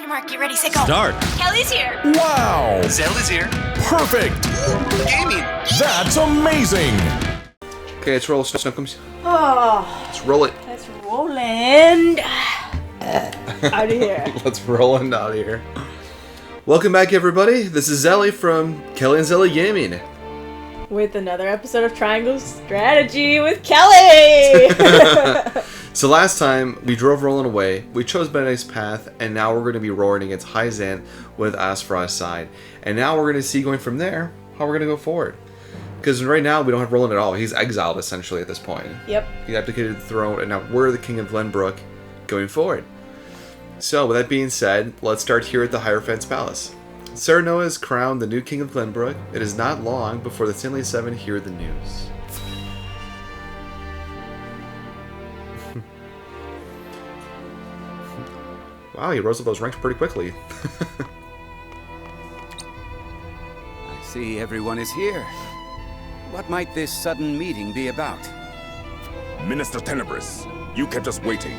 Mark, get ready, set, go. Start. Kelly's here. Wow! Zelly's here. Perfect! Gaming. That's amazing! Okay, let's roll Snookums. Oh, Let's roll it. that's Roland. Out of here. Let's roll it out of here. Welcome back, everybody. This is Zelly from Kelly&Zelly Gaming. With another episode of Triangle Strategy with Kelly. So last time, we drove Roland away, we chose Benedict's path, and now we're going to be roaring against Hyzant with Aesfrost's side. And now we're going to see, going from there, how we're going to go forward. Because right now, we don't have Roland at all. He's exiled, essentially, at this point. Yep. He abdicated the throne, and now we're the King of Glenbrook going forward. So, with that being said, let's start here at the Hierophant's Palace. Serenoa is crowned the new King of Glenbrook. It is not long before the Stanley Seven hear the news. Wow, he rose up those ranks pretty quickly. I see everyone is here. What might this sudden meeting be about? Minister Tenebris, you kept us waiting.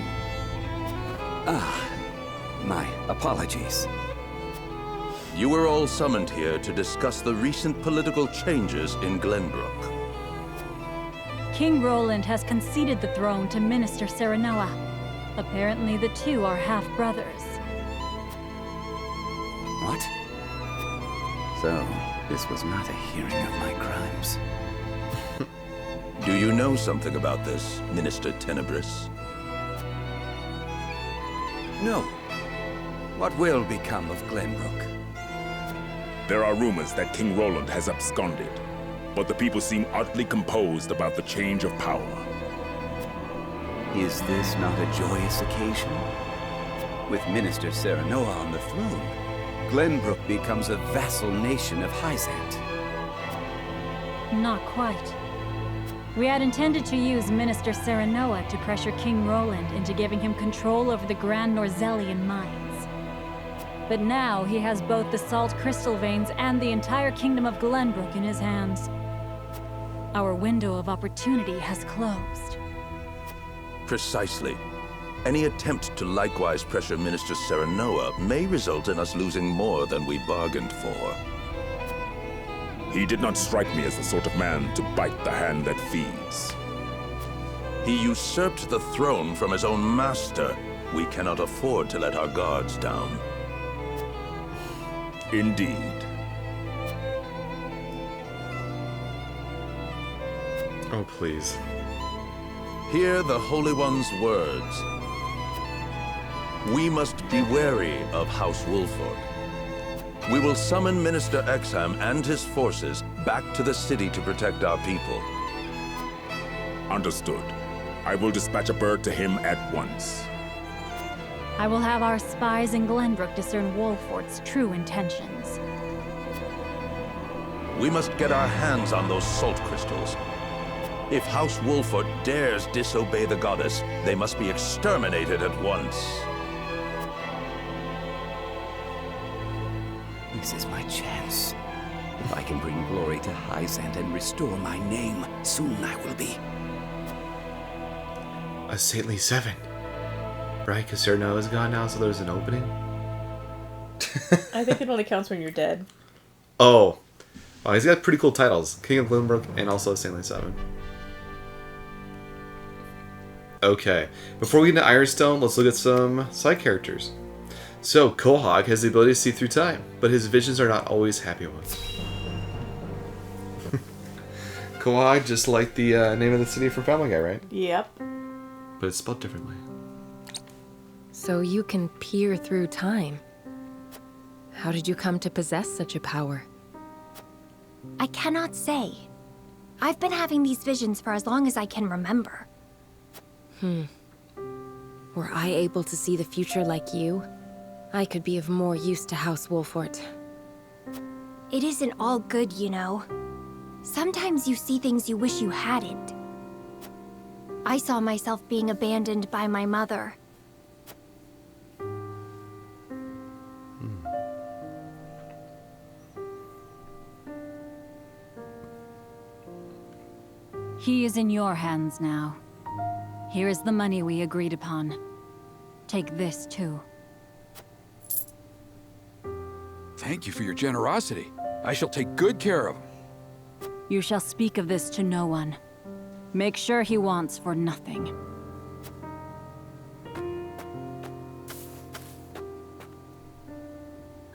My apologies. You were all summoned here to discuss the recent political changes in Glenbrook. King Roland has conceded the throne to Minister Serenoa. Apparently the two are half-brothers. What? So, this was not a hearing of my crimes. Do you know something about this, Minister Tenebris? No. What will become of Glenbrook? There are rumors that King Roland has absconded, but the people seem oddly composed about the change of power. Is this not a joyous occasion? With Minister Serenoa on the throne, Glenbrook becomes a vassal nation of Hyzant. Not quite. We had intended to use Minister Serenoa to pressure King Roland into giving him control over the Grand Norzelian mines. But now he has both the salt crystal veins and the entire kingdom of Glenbrook in his hands. Our window of opportunity has closed. Precisely. Any attempt to likewise pressure Minister Serenoa may result in us losing more than we bargained for. He did not strike me as the sort of man to bite the hand that feeds. He usurped the throne from his own master. We cannot afford to let our guards down. Indeed. Oh, please. Hear the Holy One's words. We must be wary of House Wolford. We will summon Minister Exham and his forces back to the city to protect our people. Understood. I will dispatch a bird to him at once. I will have our spies in Glenbrook discern Wolford's true intentions. We must get our hands on those salt crystals. If House Wolford dares disobey the goddess, they must be exterminated at once. This is my chance. If I can bring glory to Hyzant and restore my name, soon I will be. A Saintly Seven. Right, because Serenoa is gone now, so there's an opening? I think it only counts when you're dead. Oh. Oh, he's got pretty cool titles. King of Glenbrook and also Saintly Seven. Okay. Before we get into Ironstone, let's look at some side characters. So, Quahog has the ability to see through time, but his visions are not always happy ones. Quahog, just like the name of the city from Family Guy, right? Yep. But it's spelled differently. So you can peer through time. How did you come to possess such a power? I cannot say. I've been having these visions for as long as I can remember. Were I able to see the future like you, I could be of more use to House Wolford. It isn't all good, you know. Sometimes you see things you wish you hadn't. I saw myself being abandoned by my mother. He is in your hands now. Here is the money we agreed upon. Take this, too. Thank you for your generosity. I shall take good care of him. You shall speak of this to no one. Make sure he wants for nothing.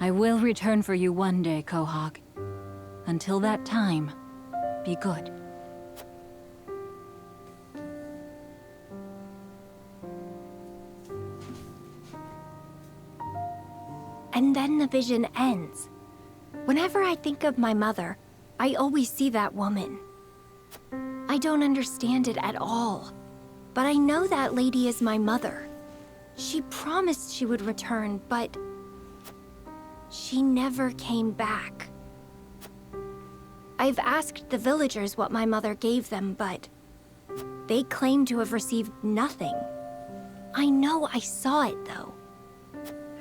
I will return for you one day, Quahog. Until that time, be good. And then the vision ends. Whenever I think of my mother, I always see that woman. I don't understand it at all, but I know that lady is my mother. She promised she would return, but she never came back. I've asked the villagers what my mother gave them, but they claim to have received nothing. I know I saw it, though.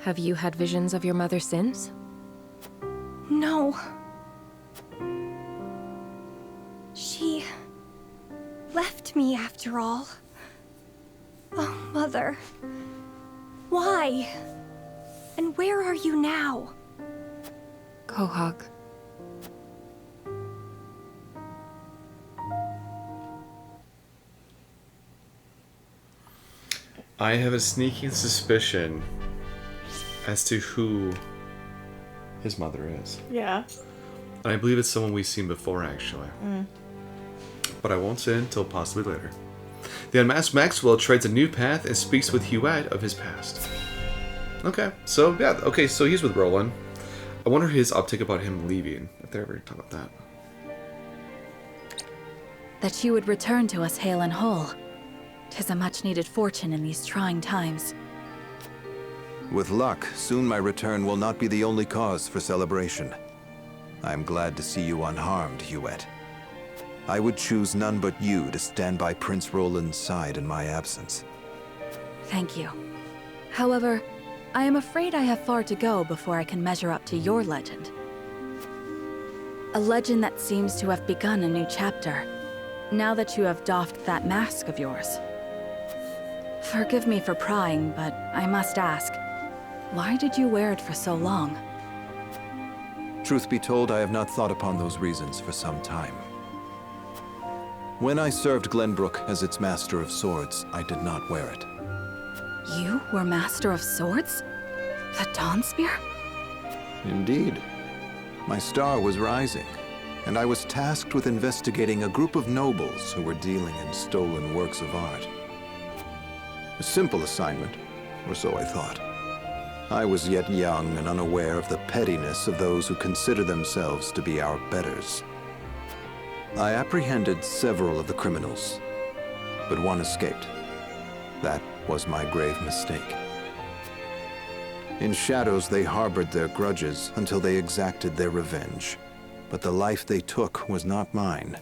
Have you had visions of your mother since? No. She left me after all. Oh, Mother. Why? And where are you now? Quahog. I have a sneaking suspicion as to who his mother is. Yeah. And I believe it's someone we've seen before, actually. But I won't say until possibly later. The unmasked Maxwell treads a new path and speaks with Huette of his past. Okay, so yeah, okay, so he's with Roland. I wonder his uptake about him leaving, if they ever talk about that. That you would return to us hale and whole. 'Tis a much-needed fortune in these trying times. With luck, soon my return will not be the only cause for celebration. I am glad to see you unharmed, Huette. I would choose none but you to stand by Prince Roland's side in my absence. Thank you. However, I am afraid I have far to go before I can measure up to your legend. A legend that seems to have begun a new chapter, now that you have doffed that mask of yours. Forgive me for prying, but I must ask, why did you wear it for so long? Truth be told, I have not thought upon those reasons for some time. When I served Glenbrook as its Master of Swords, I did not wear it. You were Master of Swords? The Dawn Spear? Indeed. My star was rising, and I was tasked with investigating a group of nobles who were dealing in stolen works of art. A simple assignment, or so I thought. I was yet young and unaware of the pettiness of those who consider themselves to be our betters. I apprehended several of the criminals, but one escaped. That was my grave mistake. In shadows, they harbored their grudges until they exacted their revenge. But the life they took was not mine.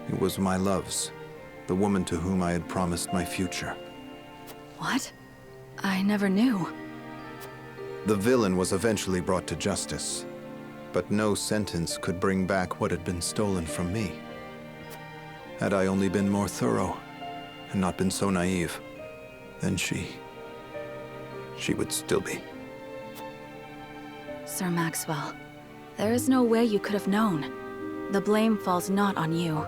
It was my love's, the woman to whom I had promised my future. What? I never knew. The villain was eventually brought to justice, but no sentence could bring back what had been stolen from me. Had I only been more thorough, and not been so naive, then she would still be. Sir Maxwell, there is no way you could have known. The blame falls not on you.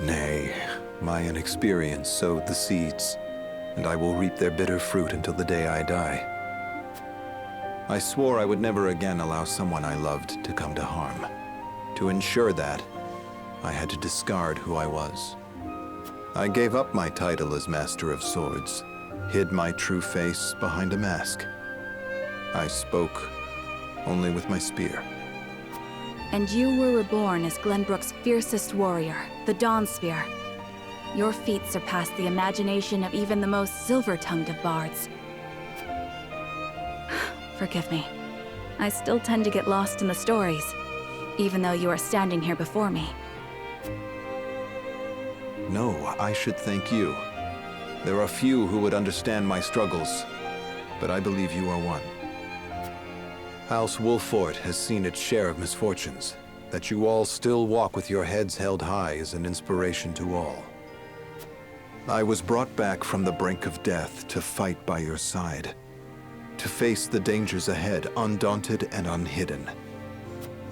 Nay, my inexperience sowed the seeds, and I will reap their bitter fruit until the day I die. I swore I would never again allow someone I loved to come to harm. To ensure that, I had to discard who I was. I gave up my title as Master of Swords, hid my true face behind a mask. I spoke only with my spear. And you were reborn as Glenbrook's fiercest warrior, the Dawn Spear. Your feat surpassed the imagination of even the most silver-tongued of bards. Forgive me. I still tend to get lost in the stories, even though you are standing here before me. No, I should thank you. There are few who would understand my struggles, but I believe you are one. House Wolfort has seen its share of misfortunes. That you all still walk with your heads held high is an inspiration to all. I was brought back from the brink of death to fight by your side. to face the dangers ahead, undaunted and unhidden.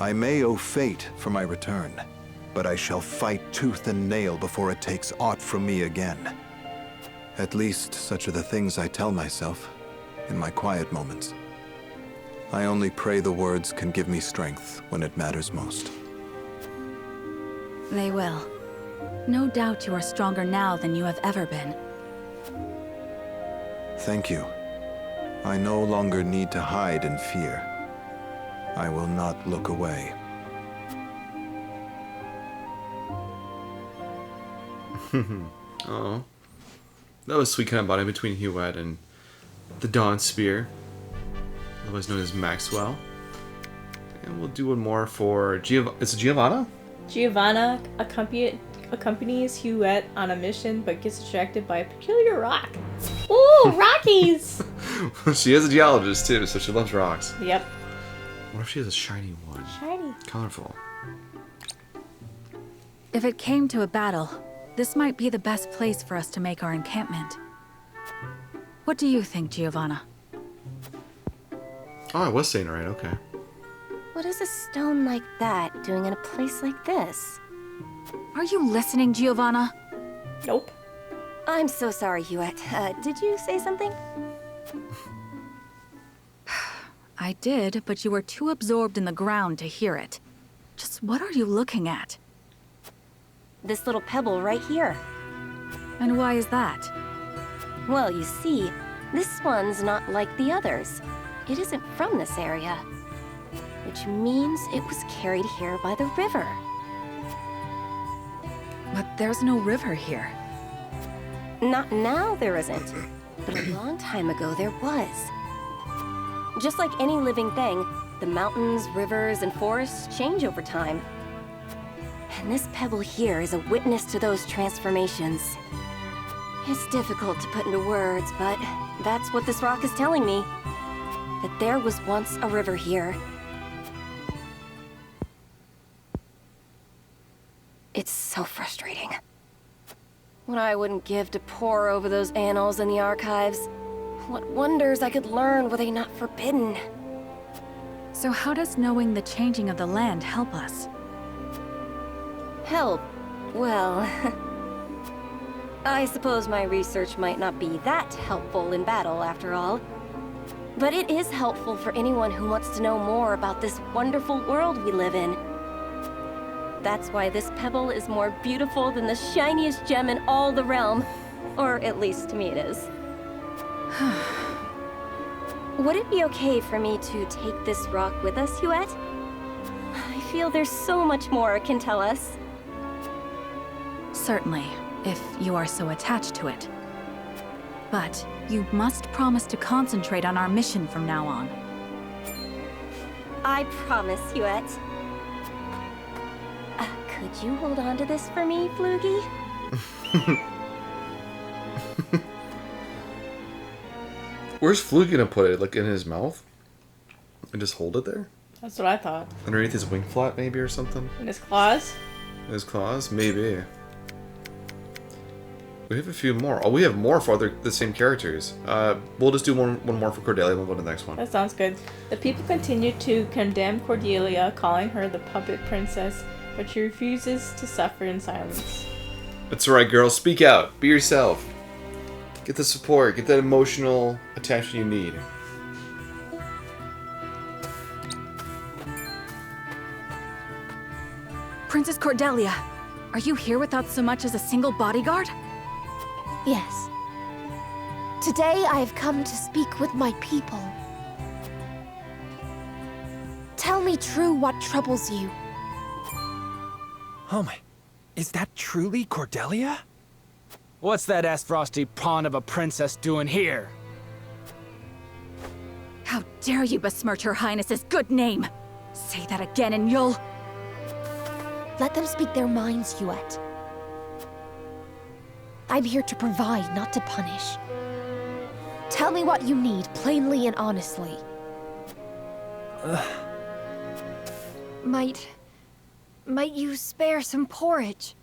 I may owe fate for my return, but I shall fight tooth and nail before it takes aught from me again. At least, such are the things I tell myself in my quiet moments. I only pray the words can give me strength when it matters most. They will. No doubt you are stronger now than you have ever been. Thank you. I no longer need to hide in fear. I will not look away. Oh, that was sweet kind of bonding between Huet and the Dawn Spear, otherwise known as Maxwell. And we'll do one more for Is it Giovanna? Giovanna accompanies Huet on a mission, but gets distracted by a peculiar rock. Ooh, Rockies! She is a geologist too, so she loves rocks. Yep. What if she has a shiny one? Shiny. Colorful. If it came to a battle, this might be the best place for us to make our encampment. What do you think, Giovanna? Oh, I was saying it right, okay. What is a stone like that doing in a place like this? Are you listening, Giovanna? Nope. I'm so sorry, Huet. Did you say something? I did, but you were too absorbed in the ground to hear it. Just what are you looking at? This little pebble right here. And why is that? Well, you see, this one's not like the others. It isn't from this area. Which means it was carried here by the river. But there's no river here. Not now there isn't, but a long time ago there was. Just like any living thing, the mountains, rivers, and forests change over time. And this pebble here is a witness to those transformations. It's difficult to put into words, but that's what this rock is telling me. That there was once a river here. It's so frustrating. What I wouldn't give to pore over those annals in the archives. What wonders I could learn were they not forbidden. So how does knowing the changing of the land help us? Help? Well... I suppose my research might not be that helpful in battle, after all. But it is helpful for anyone who wants to know more about this wonderful world we live in. That's why this pebble is more beautiful than the shiniest gem in all the realm. Or at least to me it is. Would it be okay for me to take this rock with us, Huet? I feel there's so much more it can tell us. Certainly, if you are so attached to it. But you must promise to concentrate on our mission from now on. I promise, Huet. Could you hold on to this for me, Floogie? Where's Flug gonna put it? Like in his mouth? And just hold it there? That's what I thought. Underneath his wing flap, maybe, or something? In his claws? His claws? Maybe. We have a few more. Oh, we have more for the same characters. We'll just do one more for Cordelia, and we'll go to the next one. That sounds good. The people continue to condemn Cordelia, calling her the puppet princess, but she refuses to suffer in silence. That's right, girl. Speak out. Be yourself. Get the support. Get that emotional attention you need. Princess Cordelia, are you here without so much as a single bodyguard? Yes. Today I have come to speak with my people. Tell me true what troubles you. Oh my, is that truly Cordelia? What's that Aesfrosty pawn of a princess doing here? How dare you besmirch Her Highness's good name! Say that again and you'll... Let them speak their minds, Huet. I'm here to provide, not to punish. Tell me what you need, plainly and honestly. Might you spare some porridge?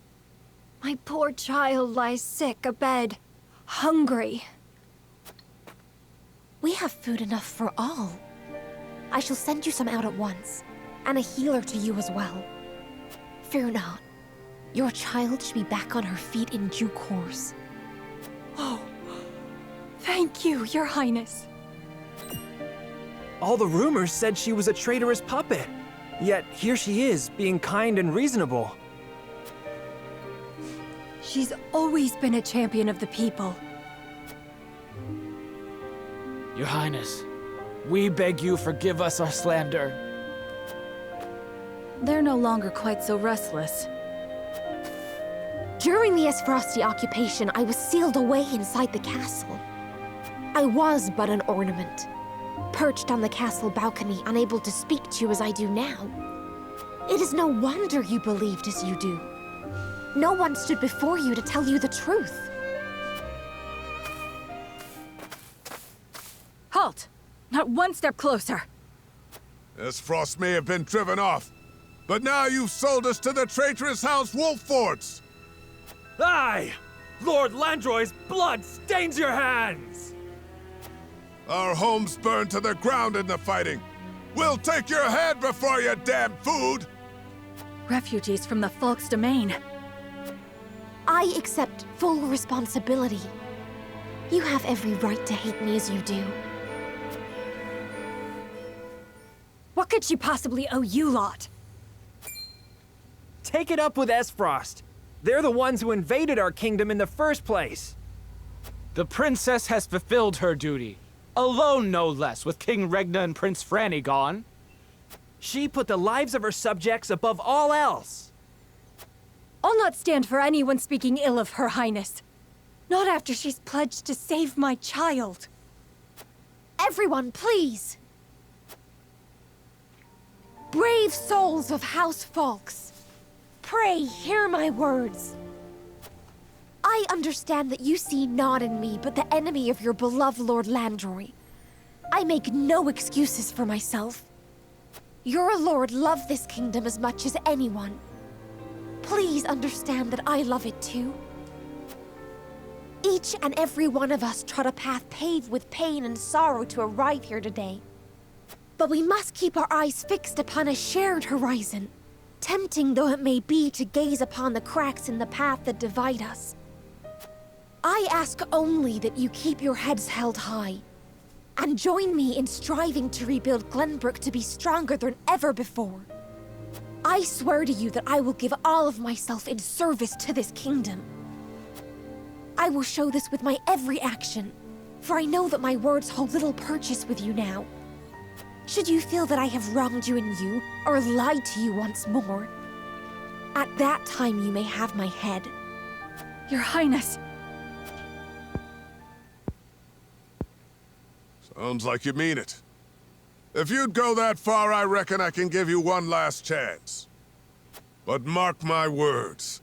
My poor child lies sick abed, hungry. We have food enough for all. I shall send you some out at once, and a healer to you as well. Fear not. Your child should be back on her feet in due course. Oh, thank you, Your Highness. All the rumors said she was a traitorous puppet. Yet here she is, being kind and reasonable. She's always been a champion of the people. Your Highness, we beg you forgive us our slander. They're no longer quite so restless. During the Aesfrosti occupation, I was sealed away inside the castle. I was but an ornament, perched on the castle balcony, unable to speak to you as I do now. It is no wonder you believed as you do. No one stood before you to tell you the truth. Halt! Not one step closer. Aesfrost may have been driven off, but now you've sold us to the traitorous House Wolfforts! Aye! Lord Landroy's blood stains your hands! Our homes burned to the ground in the fighting. We'll take your head before your damn food! Refugees from the Falk's domain. I accept full responsibility. You have every right to hate me as you do. What could she possibly owe you lot? Take it up with Aesfrost. They're the ones who invaded our kingdom in the first place. The princess has fulfilled her duty. Alone, no less, with King Regna and Prince Franny gone. She put the lives of her subjects above all else. I'll not stand for anyone speaking ill of Her Highness. Not after she's pledged to save my child. Everyone, please! Brave souls of House Falks, pray hear my words. I understand that you see not in me, but the enemy of your beloved Lord Landroy. I make no excuses for myself. Your lord loved this kingdom as much as anyone. Please understand that I love it too. Each and every one of us trod a path paved with pain and sorrow to arrive here today. But we must keep our eyes fixed upon a shared horizon, tempting though it may be to gaze upon the cracks in the path that divide us. I ask only that you keep your heads held high, and join me in striving to rebuild Glenbrook to be stronger than ever before. I swear to you that I will give all of myself in service to this kingdom. I will show this with my every action, for I know that my words hold little purchase with you now. Should you feel that I have wronged you in you, or lied to you once more, at that time you may have my head. Your Highness. Sounds like you mean it. If you'd go that far, I reckon I can give you one last chance. But mark my words,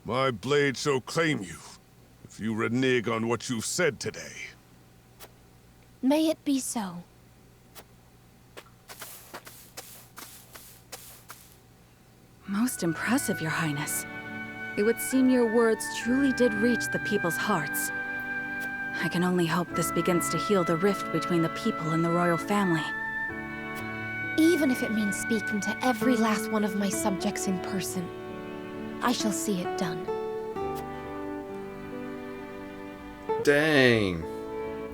my blade shall claim you, if you renege on what you've said today. May it be so. Most impressive, Your Highness. It would seem your words truly did reach the people's hearts. I can only hope this begins to heal the rift between the people and the royal family. Even if it means speaking to every last one of my subjects in person, I shall see it done. Dang.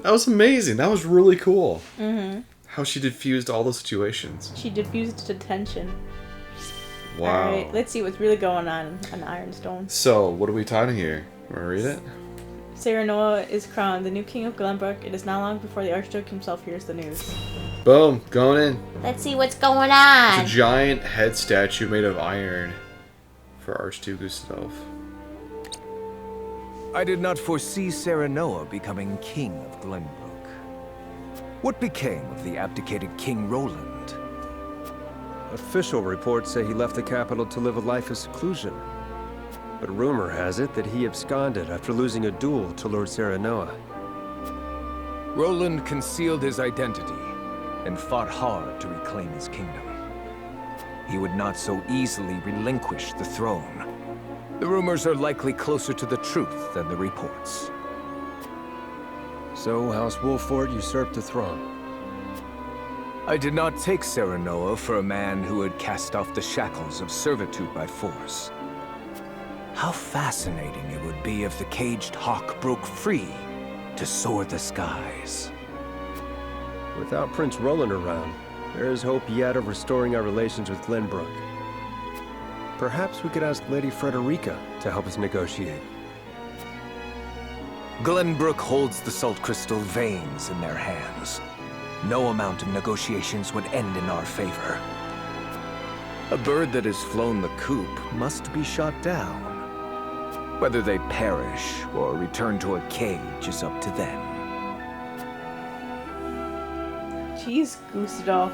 That was amazing. That was really cool. Mm-hmm. How she diffused all the situations. She diffused the tension. Wow. Alright, let's see what's really going on Ironstone. So, what are we talking here? Want to read it? Serenoa is crowned the new king of Glenbrook. It is not long before the Archduke himself hears the news. Boom, going in. Let's see what's going on. It's a giant head statue made of iron for Archduke Gustadolph. I did not foresee Serenoa becoming king of Glenbrook. What became of the abdicated King Roland? Official reports say he left the capital to live a life of seclusion. But rumor has it that he absconded after losing a duel to Lord Serenoa. Roland concealed his identity and fought hard to reclaim his kingdom. He would not so easily relinquish the throne. The rumors are likely closer to the truth than the reports. So House Wolfort usurped the throne. I did not take Serenoa for a man who had cast off the shackles of servitude by force. How fascinating it would be if the caged hawk broke free to soar the skies. Without Prince Roland around, there is hope yet of restoring our relations with Glenbrook. Perhaps we could ask Lady Frederica to help us negotiate. Glenbrook holds the salt crystal veins in their hands. No amount of negotiations would end in our favor. A bird that has flown the coop must be shot down. Whether they perish or return to a cage is up to them. Jeez, Gustadolph.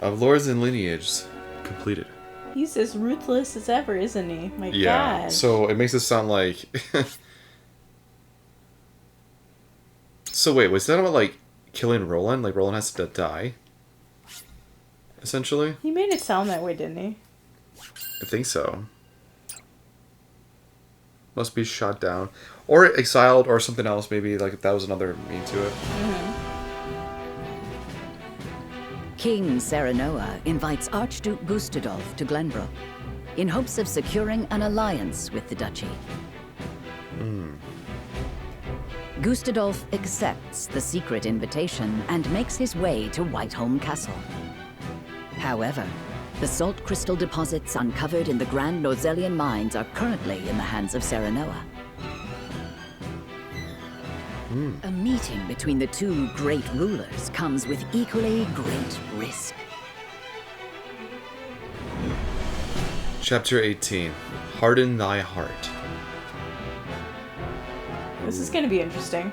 Of Lords and Lineage completed. He's as ruthless as ever, isn't he? My Yeah, God. so it makes it sound like... So wait, was that about, like, killing Roland? Like, Roland has to die? Essentially? He made it sound that way, didn't he? I think so. Must be shot down. Or exiled, or something else, maybe, like, that was another meaning to it. King Serenoa invites Archduke Gustadolph to Glenbrook in hopes of securing an alliance with the duchy. Gustadolph accepts the secret invitation and makes his way to Whiteholm Castle. However, the salt crystal deposits uncovered in the Grand Norzellian mines are currently in the hands of Serenoa. A meeting between the two great rulers comes with equally great risk. Chapter 18. Harden thy heart. This is going to be interesting.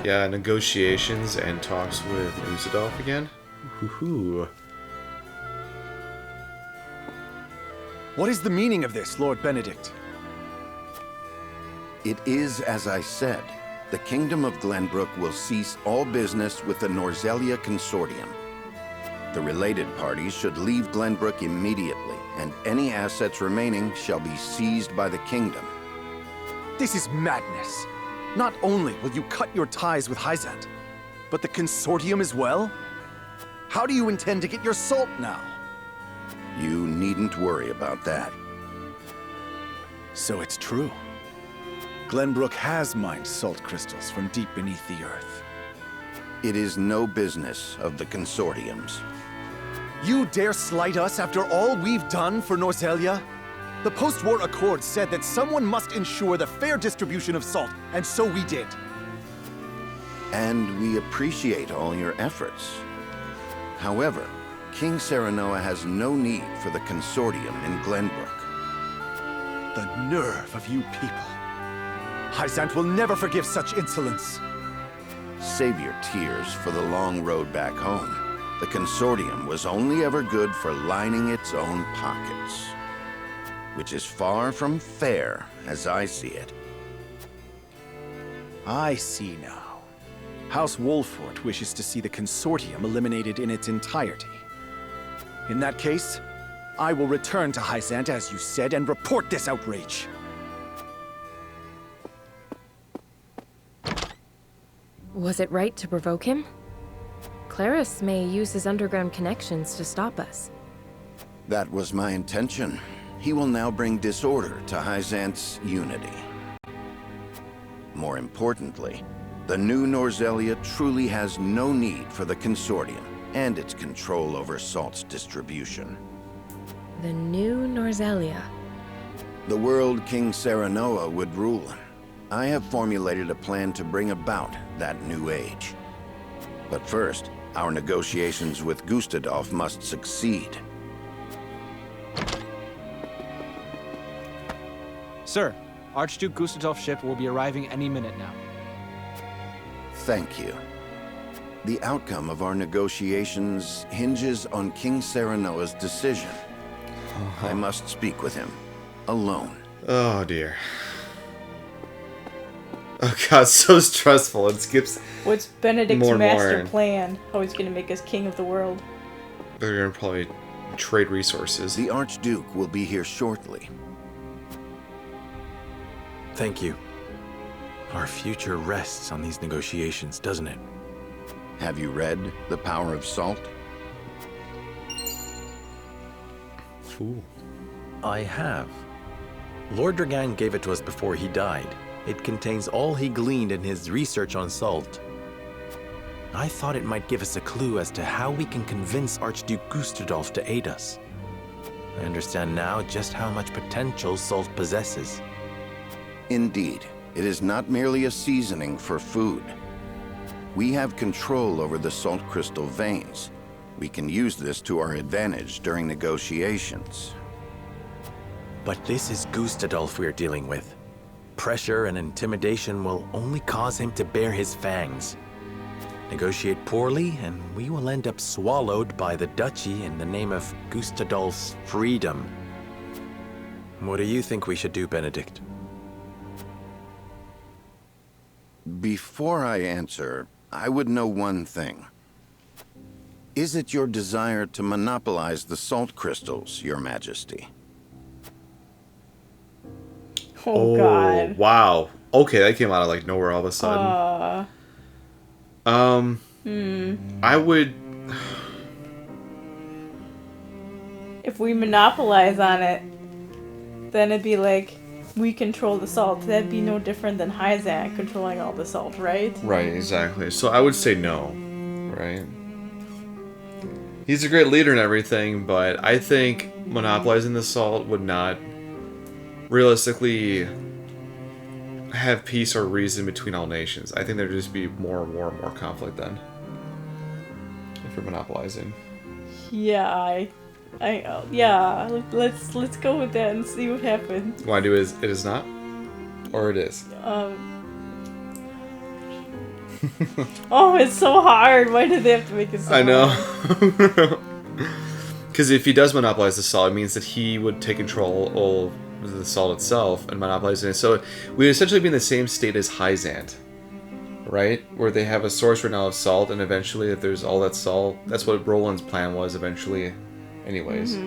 Yeah, negotiations and talks with Gustadolph again. Woohoo. What is the meaning of this, Lord Benedict? It is as I said. The Kingdom of Glenbrook will cease all business with the Norzellia Consortium. The related parties should leave Glenbrook immediately, and any assets remaining shall be seized by the Kingdom. This is madness. Not only will you cut your ties with Hyzant, but the Consortium as well? How do you intend to get your salt now? You needn't worry about that. So it's true. Glenbrook has mined salt crystals from deep beneath the earth. It is no business of the Consortium's. You dare slight us after all we've done for Norzellia? The post-war accord said that someone must ensure the fair distribution of salt, and so we did. And we appreciate all your efforts. However, King Serenoa has no need for the Consortium in Glenbrook. The nerve of you people. Hyzant will never forgive such insolence. Save your tears for the long road back home. The Consortium was only ever good for lining its own pockets. Which is far from fair, as I see it. I see now. House Wolfort wishes to see the Consortium eliminated in its entirety. In that case, I will return to Hyzant as you said and report this outrage. Was it right to provoke him? Claris may use his underground connections to stop us. That was my intention. He will now bring disorder to Hyzant's unity. More importantly, the new Norzellia truly has no need for the Consortium and its control over salt's distribution. The new Norzellia. The world King Serenoa would rule. I have formulated a plan to bring about that new age. But first, our negotiations with Gustadolph must succeed. Sir, Archduke Gustadolph's ship will be arriving any minute now. Thank you. The outcome of our negotiations hinges on King Serenoa's decision. I must speak with him, alone. Oh dear. Oh god, so stressful. It skips. What's Benedict's more master plan? How he's going to make us king of the world. They're going to probably trade resources. The Archduke will be here shortly. Thank you. Our future rests on these negotiations, doesn't it? Have you read The Power of Salt? Ooh. I have. Lord Dragan gave it to us before he died. It contains all he gleaned in his research on salt. I thought it might give us a clue as to how we can convince Archduke Gustadolph to aid us. I understand now just how much potential salt possesses. Indeed, it is not merely a seasoning for food. We have control over the salt crystal veins. We can use this to our advantage during negotiations. But this is Gustadolph we're dealing with. Pressure and intimidation will only cause him to bare his fangs. Negotiate poorly, and we will end up swallowed by the duchy in the name of Gustadolph's freedom. What do you think we should do, Benedict? Before I answer, I would know one thing. Is it your desire to monopolize the salt crystals, Your Majesty? Oh, God. Wow. Okay, that came out of like nowhere all of a sudden. I would... If we monopolize on it, then it'd be like, we control the salt. That'd be no different than Hyzant controlling all the salt, right? Right, exactly. So I would say no, right? He's a great leader and everything, but I think monopolizing the salt would not realistically have peace or reason between all nations. I think there'd just be more war, more conflict then. If we're monopolizing. Yeah, yeah. Let's go with that and see what happens. You want to do it is not? Or it is? Oh, it's so hard. Why did they have to make it so hard? I know. Because if he does monopolize the salt, it means that he would take control of the salt itself and monopolizing it. So we'd essentially be in the same state as Hyzant, right? Where they have a source right now of salt, and eventually, if there's all that salt, that's what Roland's plan was eventually, anyways.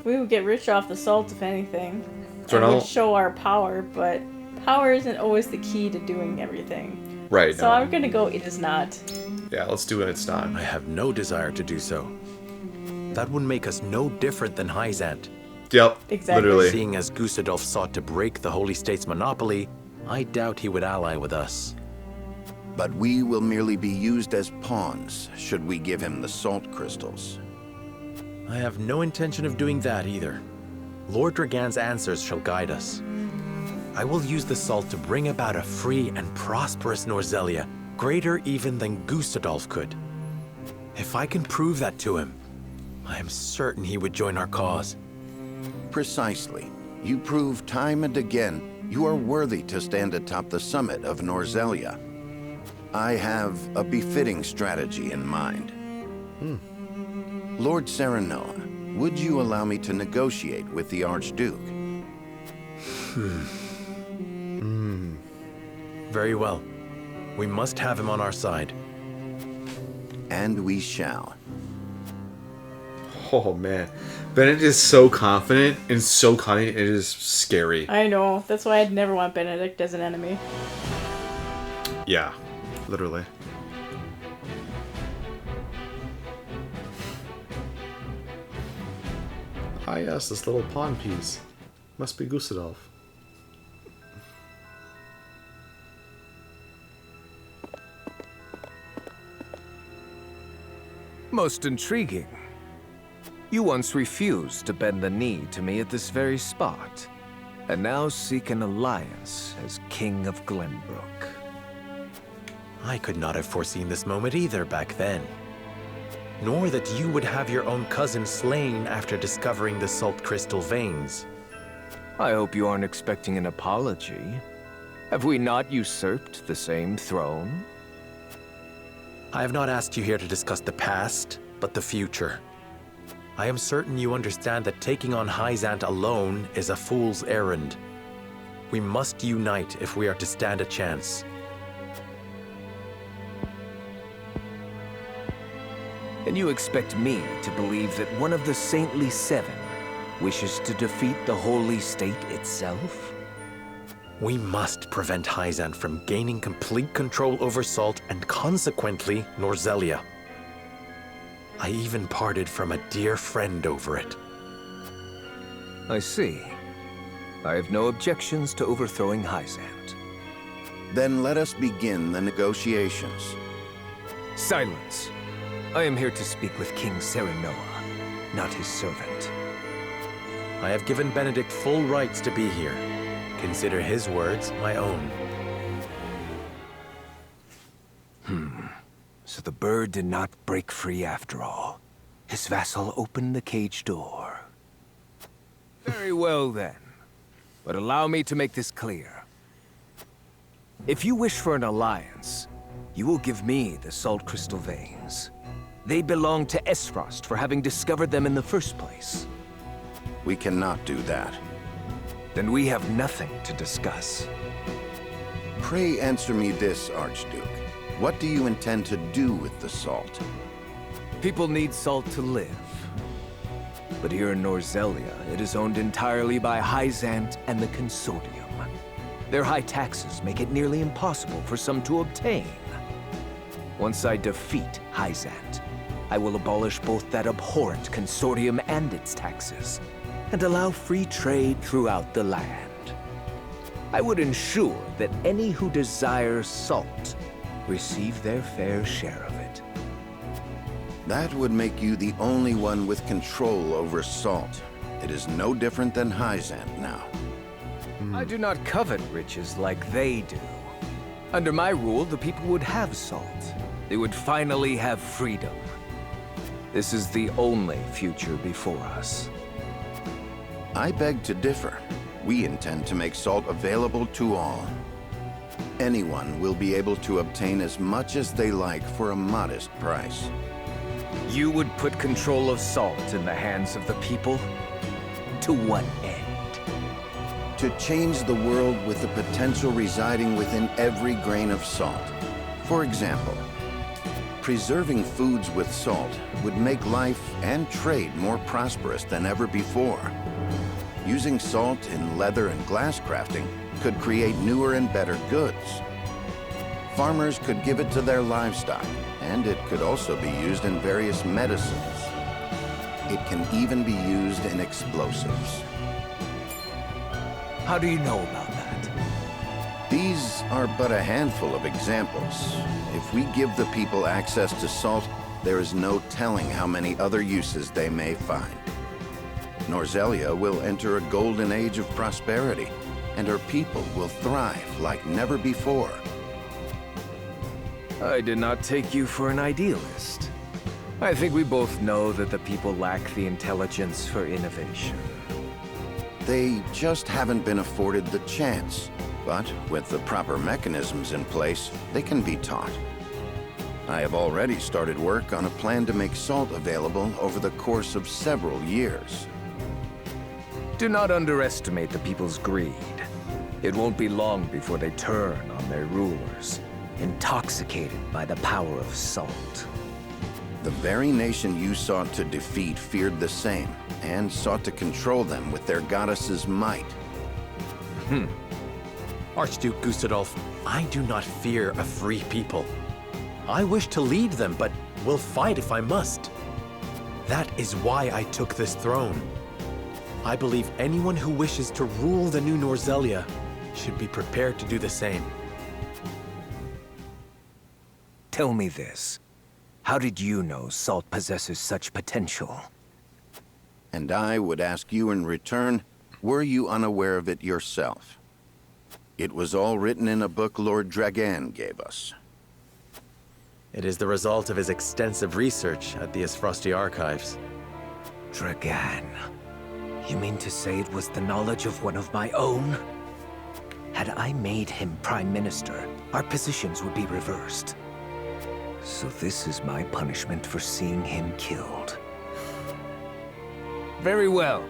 We would get rich off the salt, if anything. So it would show our power, but power isn't always the key to doing everything. Right. So I'm gonna go. It is not. Yeah, let's do it. It's not. I have no desire to do so. That would make us no different than Hyzant. Yep, exactly. Literally. Seeing as Gustadolph sought to break the Holy State's monopoly, I doubt he would ally with us. But we will merely be used as pawns, should we give him the salt crystals. I have no intention of doing that either. Lord Dragan's answers shall guide us. I will use the salt to bring about a free and prosperous Norzelia, greater even than Gustadolph could. If I can prove that to him, I am certain he would join our cause. Precisely. You prove time and again you are worthy to stand atop the summit of Norzelia. I have a befitting strategy in mind. Lord Serenoa, would you allow me to negotiate with the Archduke? Very well. We must have him on our side. And we shall. Oh man, Benedict is so confident and so cunning. It is scary. I know. That's why I'd never want Benedict as an enemy. Yeah, literally. Ah yes, this little pawn piece. Must be Gustadolph. Most intriguing. You once refused to bend the knee to me at this very spot, and now seek an alliance as King of Glenbrook. I could not have foreseen this moment either back then. Nor that you would have your own cousin slain after discovering the salt crystal veins. I hope you aren't expecting an apology. Have we not usurped the same throne? I have not asked you here to discuss the past, but the future. I am certain you understand that taking on Hyzant alone is a fool's errand. We must unite if we are to stand a chance. And you expect me to believe that one of the Saintly Seven wishes to defeat the Holy State itself? We must prevent Hyzant from gaining complete control over Salt and consequently Norzelia. I even parted from a dear friend over it. I see. I have no objections to overthrowing Hyzant. Then let us begin the negotiations. Silence. I am here to speak with King Serenoa, not his servant. I have given Benedict full rights to be here. Consider his words my own. So the bird did not break free after all. His vassal opened the cage door. Very well then. But allow me to make this clear. If you wish for an alliance, you will give me the salt crystal veins. They belong to Aesfrost for having discovered them in the first place. We cannot do that. Then we have nothing to discuss. Pray answer me this, Archduke. What do you intend to do with the salt? People need salt to live. But here in Norzelia, it is owned entirely by Hyzant and the Consortium. Their high taxes make it nearly impossible for some to obtain. Once I defeat Hyzant, I will abolish both that abhorrent Consortium and its taxes, and allow free trade throughout the land. I would ensure that any who desire salt receive their fair share of it. That would make you the only one with control over salt. It is no different than Hyzant now. I do not covet riches like they do. Under my rule, the people would have salt. They would finally have freedom. This is the only future before us. I beg to differ. We intend to make salt available to all. Anyone will be able to obtain as much as they like for a modest price. You would put control of salt in the hands of the people? To what end? To change the world with the potential residing within every grain of salt. For example, preserving foods with salt would make life and trade more prosperous than ever before. Using salt in leather and glass crafting could create newer and better goods. Farmers could give it to their livestock, and it could also be used in various medicines. It can even be used in explosives. How do you know about that? These are but a handful of examples. If we give the people access to salt, there is no telling how many other uses they may find. Norzelia will enter a golden age of prosperity, and her people will thrive like never before. I did not take you for an idealist. I think we both know that the people lack the intelligence for innovation. They just haven't been afforded the chance. But with the proper mechanisms in place, they can be taught. I have already started work on a plan to make salt available over the course of several years. Do not underestimate the people's greed. It won't be long before they turn on their rulers, intoxicated by the power of salt. The very nation you sought to defeat feared the same, and sought to control them with their goddess's might. Archduke Gustadolph, I do not fear a free people. I wish to lead them, but will fight if I must. That is why I took this throne. I believe anyone who wishes to rule the new Norzelia should be prepared to do the same. Tell me this. How did you know salt possesses such potential? And I would ask you in return, were you unaware of it yourself? It was all written in a book Lord Dragan gave us. It is the result of his extensive research at the Aesfrosti archives. Dragan. You mean to say it was the knowledge of one of my own? Had I made him Prime Minister, our positions would be reversed. So this is my punishment for seeing him killed. Very well.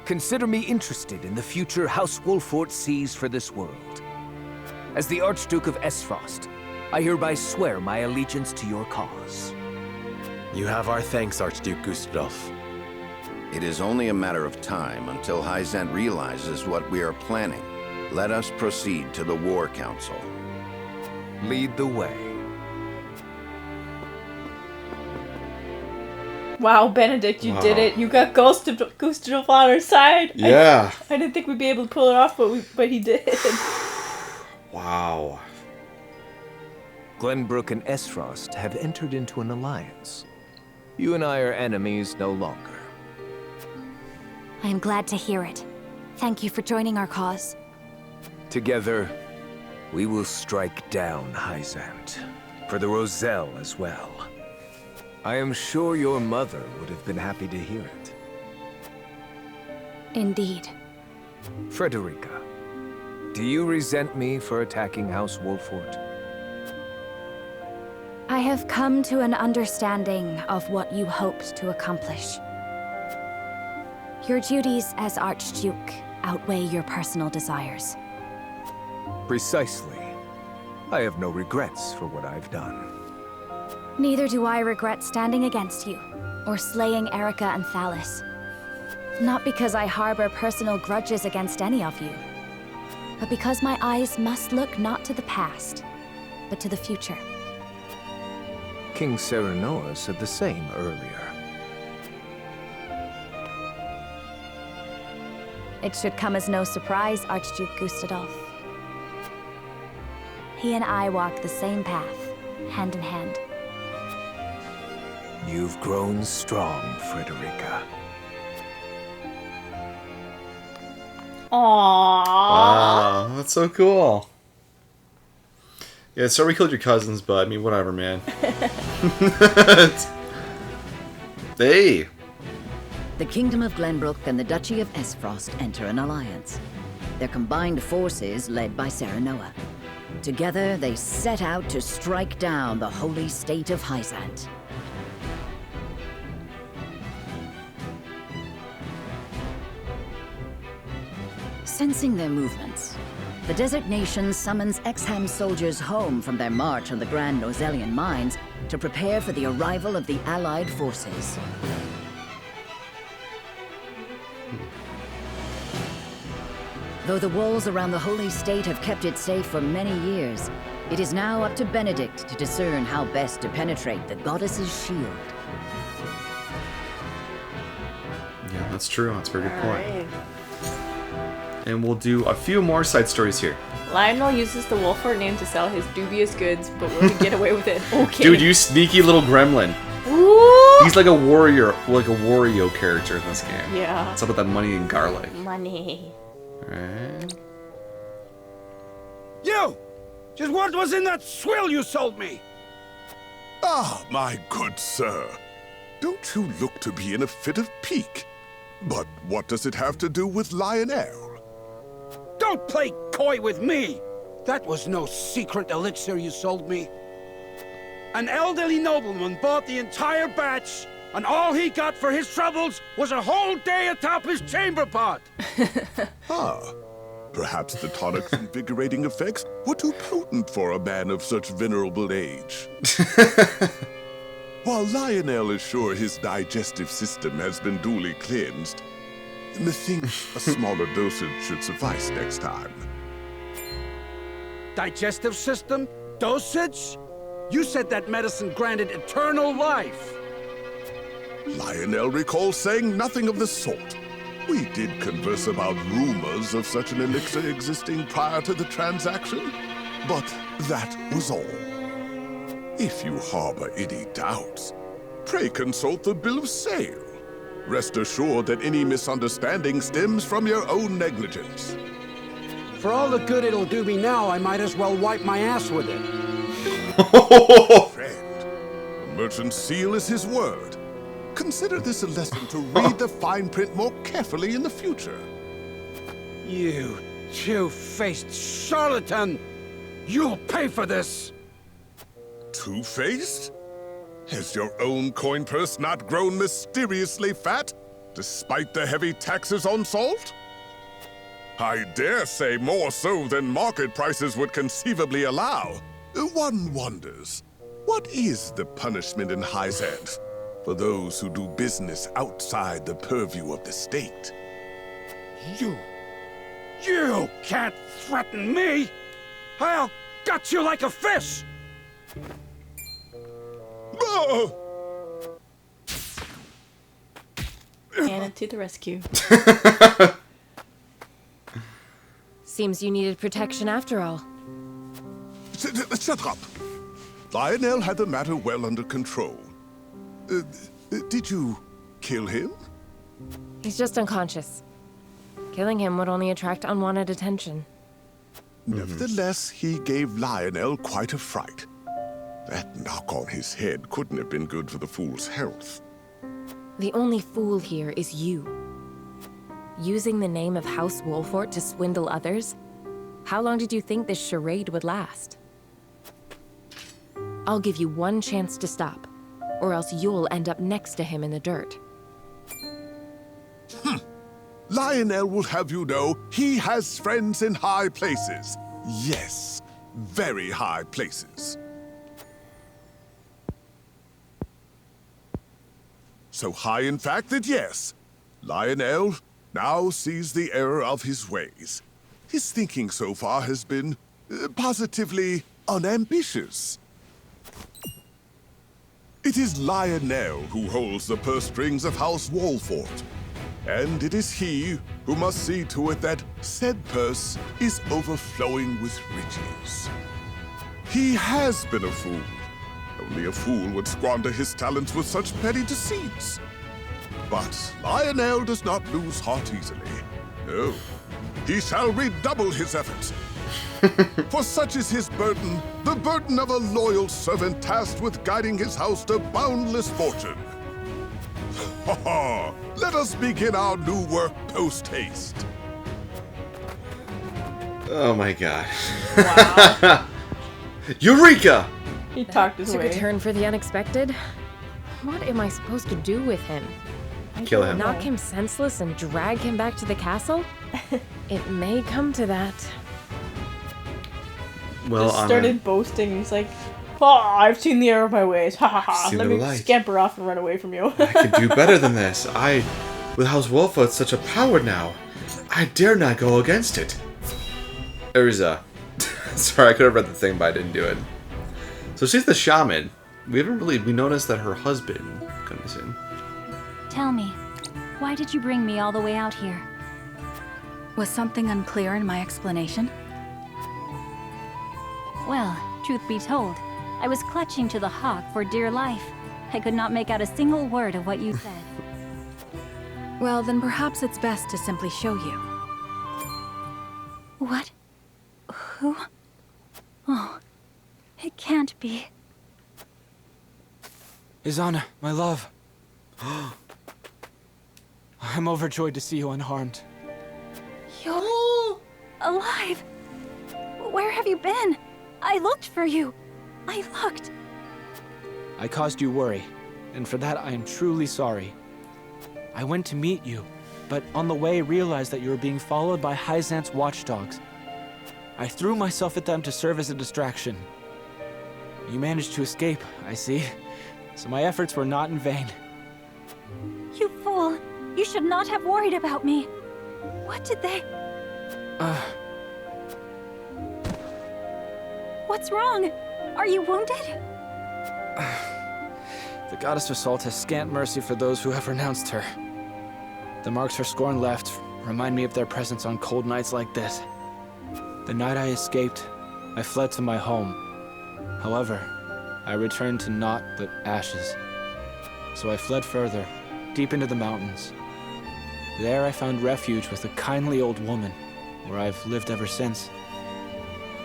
Consider me interested in the future House Wolfort sees for this world. As the Archduke of Aesfrost, I hereby swear my allegiance to your cause. You have our thanks, Archduke Gustadolph. It is only a matter of time until Hyzant realizes what we are planning. Let us proceed to the War Council. Lead the way. Wow, Benedict, you did it. You got Gustadolph on our side. Yeah. I didn't think we'd be able to pull it off, but he did. Wow. Glenbrook and Aesfrost have entered into an alliance. You and I are enemies no longer. I am glad to hear it. Thank you for joining our cause. Together, we will strike down Hyzant. For the Roselle as well. I am sure your mother would have been happy to hear it. Indeed. Frederica, do you resent me for attacking House Wolfort? I have come to an understanding of what you hoped to accomplish. Your duties as Archduke outweigh your personal desires. Precisely. I have no regrets for what I've done. Neither do I regret standing against you, or slaying Erica and Thalis. Not because I harbor personal grudges against any of you, but because my eyes must look not to the past, but to the future. King Serenoa said the same earlier. It should come as no surprise, Archduke Gustadolph. He and I walk the same path, hand in hand. You've grown strong, Frederica. Aww. Wow, that's so cool. Yeah, sorry we killed your cousins, but I mean, whatever, man. Hey! The Kingdom of Glenbrook and the Duchy of Aesfrost enter an alliance. Their combined forces led by Serenoa. Together, they set out to strike down the holy state of Hyzant. Sensing their movements, the Desert Nation summons Exham soldiers home from their march on the Grand Norzellian mines to prepare for the arrival of the Allied forces. Though the walls around the holy state have kept it safe for many years, it is now up to Benedict to discern how best to penetrate the goddess's shield. Yeah, that's true. That's a very good point. And we'll do a few more side stories here. Lionel uses the Wolfort name to sell his dubious goods, but will he get away with it? Okay. Dude, you sneaky little gremlin. Ooh. He's like a warrior, like a Wario character in this game. Yeah. What's up with that money and garlic? Money. Alright. You! Just what was in that swill you sold me? Ah, my good sir. Don't you look to be in a fit of pique? But what does it have to do with Lionel? Don't play coy with me! That was no secret elixir you sold me. An elderly nobleman bought the entire batch, and all he got for his troubles was a whole day atop his chamber pot! Ah, perhaps the tonic's invigorating effects were too potent for a man of such venerable age. While Lionel is sure his digestive system has been duly cleansed, methinks a smaller dosage should suffice next time. Digestive system? Dosage? You said that medicine granted eternal life. Lionel recalls saying nothing of the sort. We did converse about rumors of such an elixir existing prior to the transaction, but that was all. If you harbor any doubts, pray consult the bill of sale. Rest assured that any misunderstanding stems from your own negligence. For all the good it'll do me now, I might as well wipe my ass with it. Friend, a merchant's seal is his word. Consider this a lesson to read the fine print more carefully in the future. You two-faced charlatan! You'll pay for this! Two-faced? Has your own coin purse not grown mysteriously fat, despite the heavy taxes on salt? I dare say more so than market prices would conceivably allow. One wonders, what is the punishment in Hyzant for those who do business outside the purview of the state? You can't threaten me! I'll gut you like a fish! Anna to the rescue. Seems you needed protection after all. Shut up! Lionel had the matter well under control. Did you kill him? He's just unconscious. Killing him would only attract unwanted attention. Nevertheless, he gave Lionel quite a fright. That knock on his head couldn't have been good for the fool's health. The only fool here is you. Using the name of House Wolfort to swindle others? How long did you think this charade would last? I'll give you one chance to stop, or else you'll end up next to him in the dirt. Lionel will have you know he has friends in high places. Yes, very high places. So high, in fact, that yes, Lionel now sees the error of his ways. His thinking so far has been positively unambitious. It is Lionel who holds the purse strings of House Wolfort, and it is he who must see to it that said purse is overflowing with riches. He has been a fool. Only a fool would squander his talents with such petty deceits. But Lionel does not lose heart easily. No, he shall redouble his efforts. For such is his burden, the burden of a loyal servant tasked with guiding his house to boundless fortune. Ha ha! Let us begin our new work post-haste. Oh my god. Wow. Eureka! He talked his Took way. a turn for the unexpected? What am I supposed to do with him? Kill him. Knock him senseless and drag him back to the castle? It may come to that. Well, Just started boasting. He's like, "Oh, I've seen the error of my ways. Ha ha ha! Seen Let the me light. scamper off and run away from you." I could do better than this. With House Wolfort such a power now, I dare not go against it. Urza. Sorry, I could have read the thing, but I didn't do it. So she's the shaman. We noticed that her husband comes in. Tell me, why did you bring me all the way out here? Was something unclear in my explanation? Well, truth be told, I was clutching to the hawk for dear life. I could not make out a single word of what you said. Well, then perhaps it's best to simply show you. What? Who? Oh, it can't be. Izana, my love. I'm overjoyed to see you unharmed. You're alive. Where have you been? I looked for you. I looked. I caused you worry, and for that I am truly sorry. I went to meet you, but on the way realized that you were being followed by Hyzant's watchdogs. I threw myself at them to serve as a distraction. You managed to escape, I see, so my efforts were not in vain. You fool. You should not have worried about me. What did they... What's wrong? Are you wounded? The goddess of salt has scant mercy for those who have renounced her. The marks her scorn left remind me of their presence on cold nights like this. The night I escaped, I fled to my home. However, I returned to naught but ashes. So I fled further, deep into the mountains. There I found refuge with a kindly old woman, where I've lived ever since.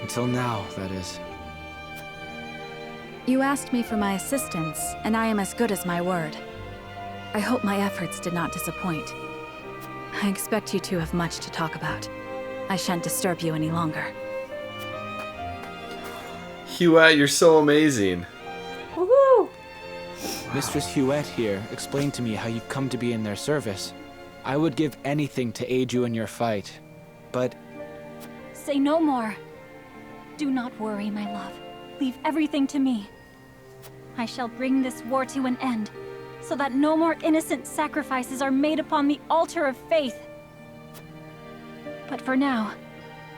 Until now, that is. You asked me for my assistance, and I am as good as my word. I hope my efforts did not disappoint. I expect you two have much to talk about. I shan't disturb you any longer. Huette, you're so amazing. Woohoo! Mistress Huette here explained to me how you've come to be in their service. I would give anything to aid you in your fight, but... Say no more. Do not worry, my love. Leave everything to me. I shall bring this war to an end, so that no more innocent sacrifices are made upon the altar of faith. But for now,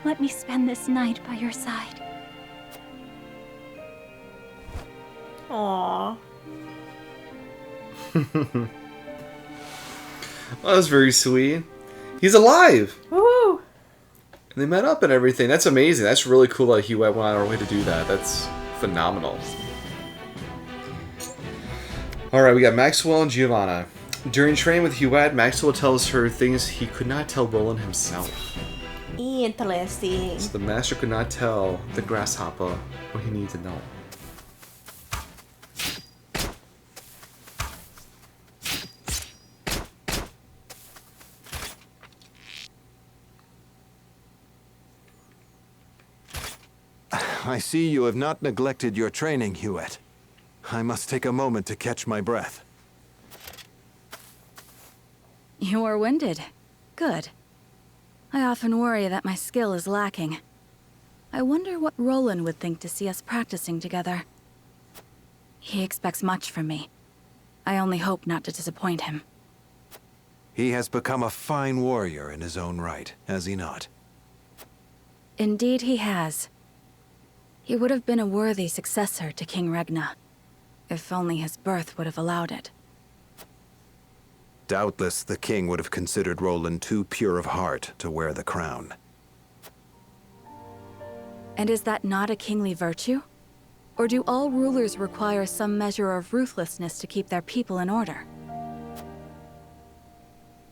let me spend this night by your side. Aww. Well, that was very sweet. He's alive! Woohoo! And they met up and everything. That's amazing. That's really cool that Huette went out of her way to do that. That's phenomenal. Alright, we got Maxwell and Giovanna. During training with Huette, Maxwell tells her things he could not tell Roland himself. Interesting. So the master could not tell the grasshopper what he needed to know. I see you have not neglected your training, Huette. I must take a moment to catch my breath. You are winded. Good. I often worry that my skill is lacking. I wonder what Roland would think to see us practicing together. He expects much from me. I only hope not to disappoint him. He has become a fine warrior in his own right, has he not? Indeed he has. He would have been a worthy successor to King Regna, if only his birth would have allowed it. Doubtless the king would have considered Roland too pure of heart to wear the crown. And is that not a kingly virtue? Or do all rulers require some measure of ruthlessness to keep their people in order?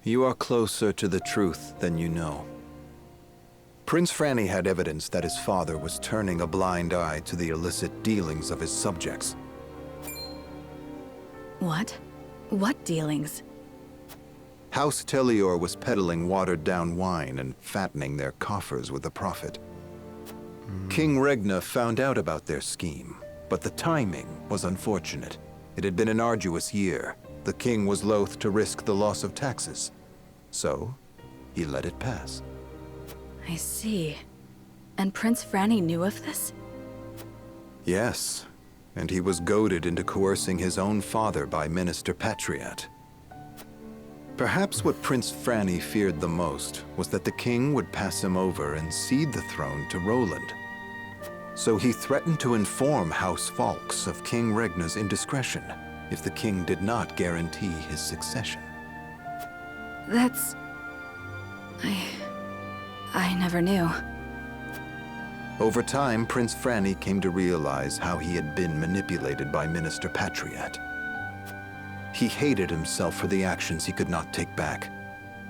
You are closer to the truth than you know. Prince Franny had evidence that his father was turning a blind eye to the illicit dealings of his subjects. What? What dealings? House Tellior was peddling watered-down wine and fattening their coffers with the profit. King Regna found out about their scheme, but the timing was unfortunate. It had been an arduous year. The king was loath to risk the loss of taxes, so he let it pass. I see. And Prince Franny knew of this? Yes, and he was goaded into coercing his own father by Minister Patriat. Perhaps what Prince Franny feared the most was that the king would pass him over and cede the throne to Roland. So he threatened to inform House Falks of King Regna's indiscretion if the king did not guarantee his succession. That's... I never knew. Over time, Prince Franny came to realize how he had been manipulated by Minister Patriat. He hated himself for the actions he could not take back,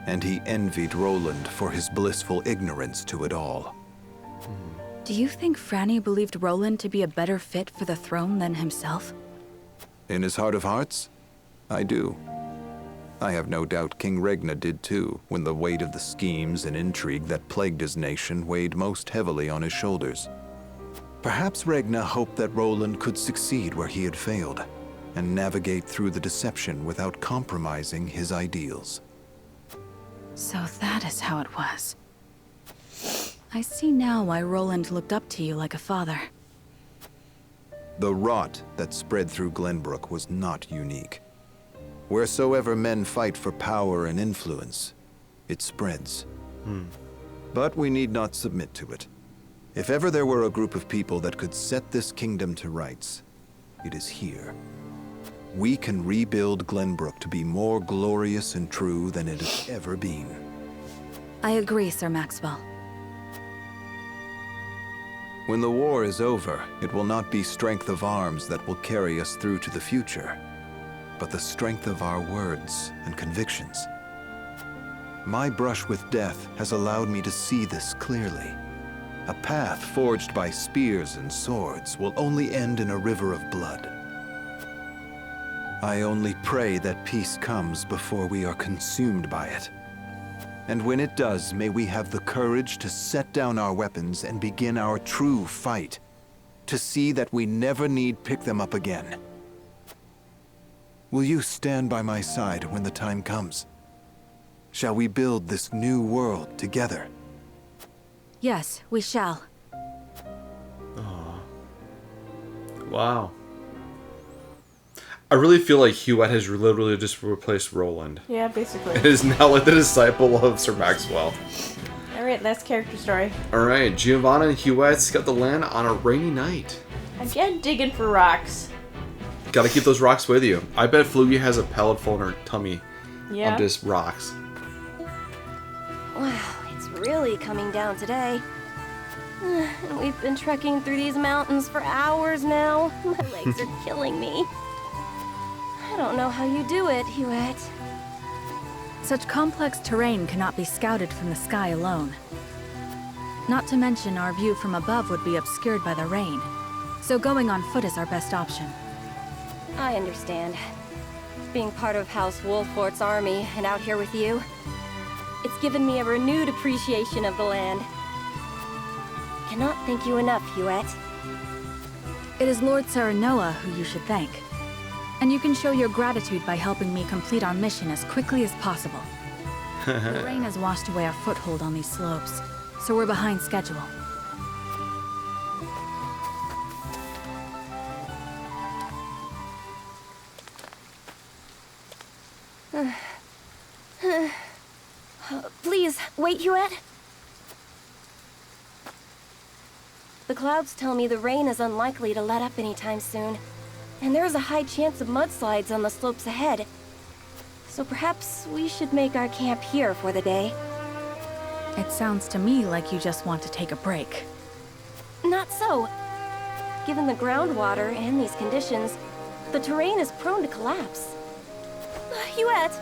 and he envied Roland for his blissful ignorance to it all. Do you think Franny believed Roland to be a better fit for the throne than himself? In his heart of hearts, I do. I have no doubt King Regna did too, when the weight of the schemes and intrigue that plagued his nation weighed most heavily on his shoulders. Perhaps Regna hoped that Roland could succeed where he had failed, and navigate through the deception without compromising his ideals. So that is how it was. I see now why Roland looked up to you like a father. The rot that spread through Glenbrook was not unique. Wheresoever men fight for power and influence, it spreads. But we need not submit to it. If ever there were a group of people that could set this kingdom to rights, it is here. We can rebuild Glenbrook to be more glorious and true than it has ever been. I agree, Sir Maxwell. When the war is over, it will not be strength of arms that will carry us through to the future, but the strength of our words and convictions. My brush with death has allowed me to see this clearly. A path forged by spears and swords will only end in a river of blood. I only pray that peace comes before we are consumed by it. And when it does, may we have the courage to set down our weapons and begin our true fight, to see that we never need pick them up again. Will you stand by my side when the time comes? Shall we build this new world together? Yes, we shall. Oh. Wow. I really feel like Huette has literally just replaced Roland. Yeah, basically. It is now like the disciple of Sir Maxwell. I Alright, last character story. Alright, Giovanna and Huette's got the land on a rainy night. Again, digging for rocks. Gotta keep those rocks with you. I bet Flugie has a pellet full in her tummy Yeah. of just rocks. Wow, it's really coming down today. And we've been trekking through these mountains for hours now. My legs are killing me. I don't know how you do it, Huette. Such complex terrain cannot be scouted from the sky alone. Not to mention our view from above would be obscured by the rain. So going on foot is our best option. I understand. Being part of House Wolfort's army and out here with you, it's given me a renewed appreciation of the land. Cannot thank you enough, Huette. It is Lord Serenoa who you should thank. And you can show your gratitude by helping me complete our mission as quickly as possible. The rain has washed away our foothold on these slopes, so we're behind schedule. Please, wait, Huette. The clouds tell me the rain is unlikely to let up anytime soon, and there is a high chance of mudslides on the slopes ahead. So perhaps we should make our camp here for the day. It sounds to me like you just want to take a break. Not so. Given the groundwater and these conditions, the terrain is prone to collapse. Huette,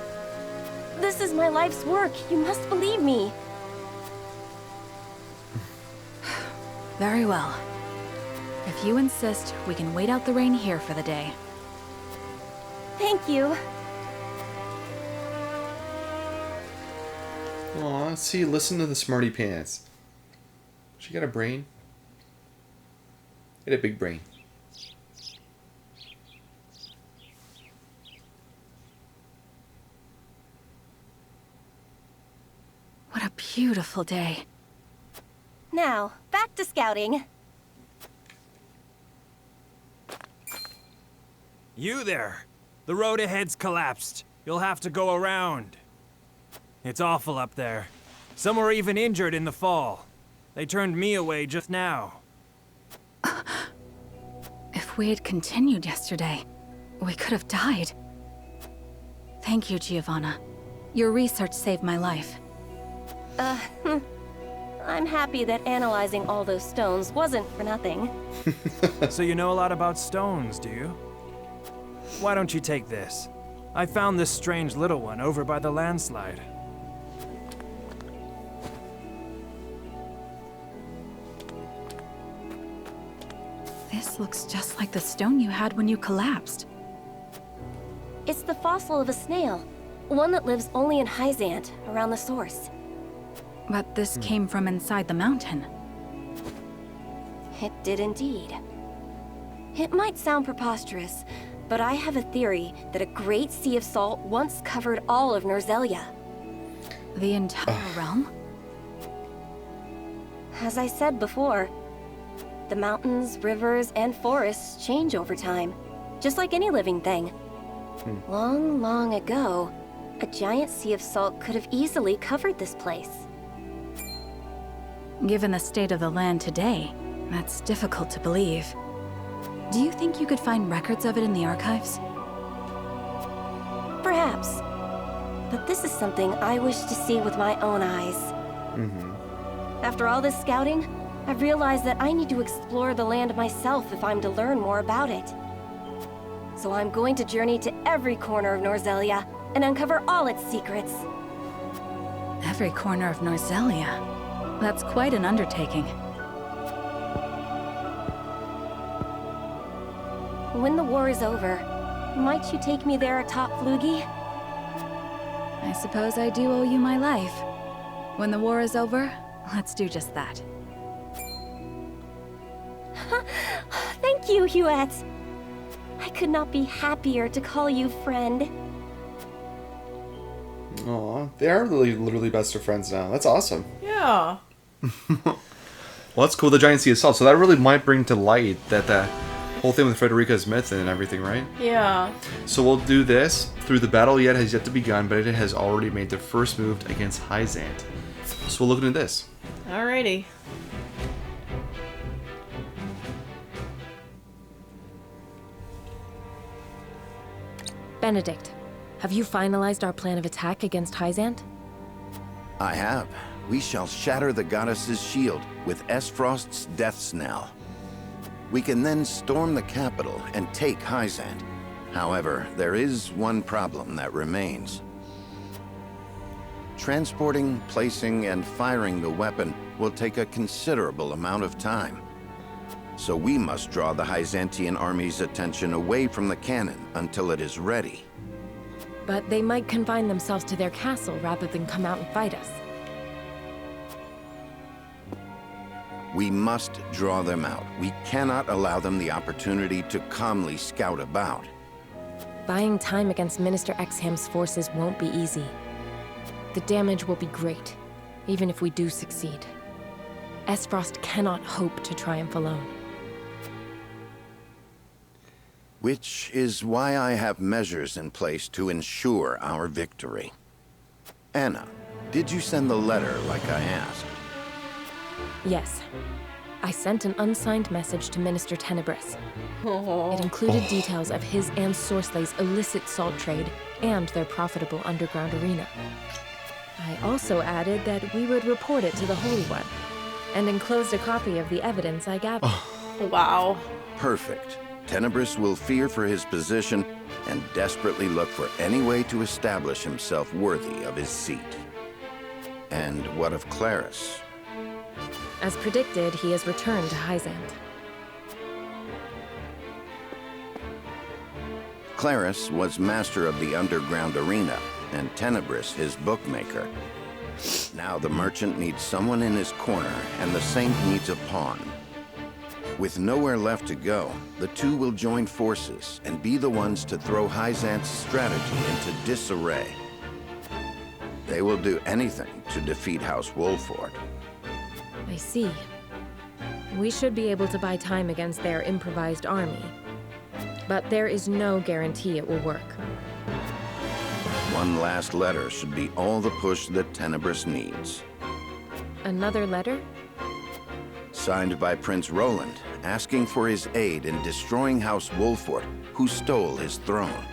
this is my life's work. You must believe me. Very well. If you insist, we can wait out the rain here for the day. Thank you. Aw, see, listen to the smarty pants. She got a brain. Get a big brain. What a beautiful day. Now, back to scouting. You there! The road ahead's collapsed. You'll have to go around. It's awful up there. Some were even injured in the fall. They turned me away just now. If we had continued yesterday, we could have died. Thank you, Giovanna. Your research saved my life. I'm happy that analyzing all those stones wasn't for nothing. So you know a lot about stones, do you? Why don't you take this? I found this strange little one over by the landslide. This looks just like the stone you had when you collapsed. It's the fossil of a snail, one that lives only in Hyzant, around the source. But this came from inside the mountain. It did indeed. It might sound preposterous, but I have a theory that a great sea of salt once covered all of Norzelia. The entire realm? As I said before, the mountains, rivers, and forests change over time, just like any living thing. Long, long ago, a giant sea of salt could have easily covered this place. Given the state of the land today, that's difficult to believe. Do you think you could find records of it in the archives? Perhaps. But this is something I wish to see with my own eyes. After all this scouting, I've realized that I need to explore the land myself if I'm to learn more about it. So I'm going to journey to every corner of Norzelia and uncover all its secrets. Every corner of Norzelia? That's quite an undertaking. When the war is over, might you take me there atop Flugie? I suppose I do owe you my life. When the war is over, let's do just that. Thank you, Huette. I could not be happier to call you friend. Aw, they are literally best of friends now. That's awesome. Yeah. Well, that's cool. The giant sea of salt. So that really might bring to light that the whole thing with Frederica's myth and everything, right? Yeah. So we'll do this. Through the battle has yet to begun, but it has already made the first move against Hyzant. So we'll look into this. Alrighty. Benedict, have you finalized our plan of attack against Hyzant? I have. We shall shatter the goddess's shield with Aesfrost's death knell. We can then storm the capital and take Hyzant. However, there is one problem that remains. Transporting, placing, and firing the weapon will take a considerable amount of time. So we must draw the Hyzantian army's attention away from the cannon until it is ready. But they might confine themselves to their castle rather than come out and fight us. We must draw them out. We cannot allow them the opportunity to calmly scout about. Buying time against Minister Exham's forces won't be easy. The damage will be great, even if we do succeed. Aesfrost cannot hope to triumph alone. Which is why I have measures in place to ensure our victory. Anna, did you send the letter like I asked? Yes. I sent an unsigned message to Minister Tenebris. It included details of his and Sorceley's illicit salt trade and their profitable underground arena. I also added that we would report it to the Holy One, and enclosed a copy of the evidence I gathered. Wow. Perfect. Tenebris will fear for his position and desperately look for any way to establish himself worthy of his seat. And what of Claris? As predicted, he has returned to Hyzant. Claris was master of the underground arena, and Tenebris his bookmaker. Now the merchant needs someone in his corner, and the saint needs a pawn. With nowhere left to go, the two will join forces and be the ones to throw Hyzant's strategy into disarray. They will do anything to defeat House Wolford. I see. We should be able to buy time against their improvised army. But there is no guarantee it will work. One last letter should be all the push that Tenebris needs. Another letter? Signed by Prince Roland, asking for his aid in destroying House Wolford, who stole his throne.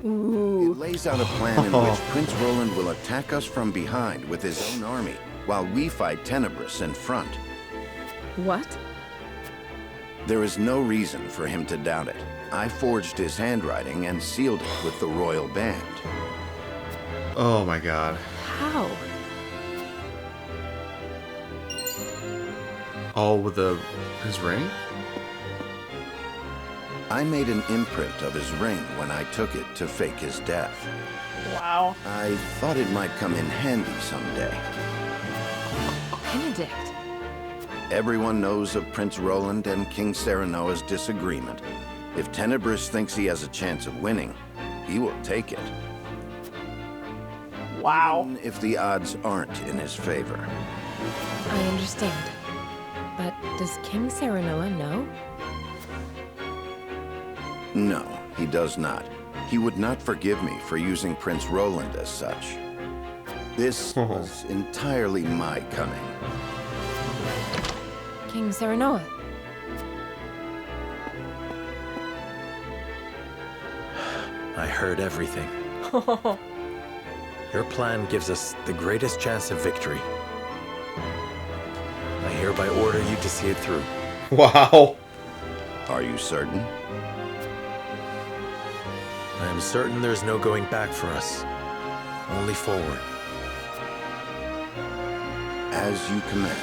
Ooh. It lays out a plan in which Prince Roland will attack us from behind with his own army, while we fight Tenebris in front. What? There is no reason for him to doubt it. I forged his handwriting and sealed it with the royal band. Oh my god. How? Oh, with his ring? I made an imprint of his ring when I took it to fake his death. Wow. I thought it might come in handy someday. Benedict. Everyone knows of Prince Roland and King Serenoa's disagreement. If Tenebris thinks he has a chance of winning, he will take it. Wow. Even if the odds aren't in his favor. I understand. But does King Serenoa know? No, he does not. He would not forgive me for using Prince Roland as such. This was entirely my cunning. King Serenoa. I heard everything. Your plan gives us the greatest chance of victory. I hereby order you to see it through. Wow. Are you certain? I am certain there's no going back for us. Only forward. As you command.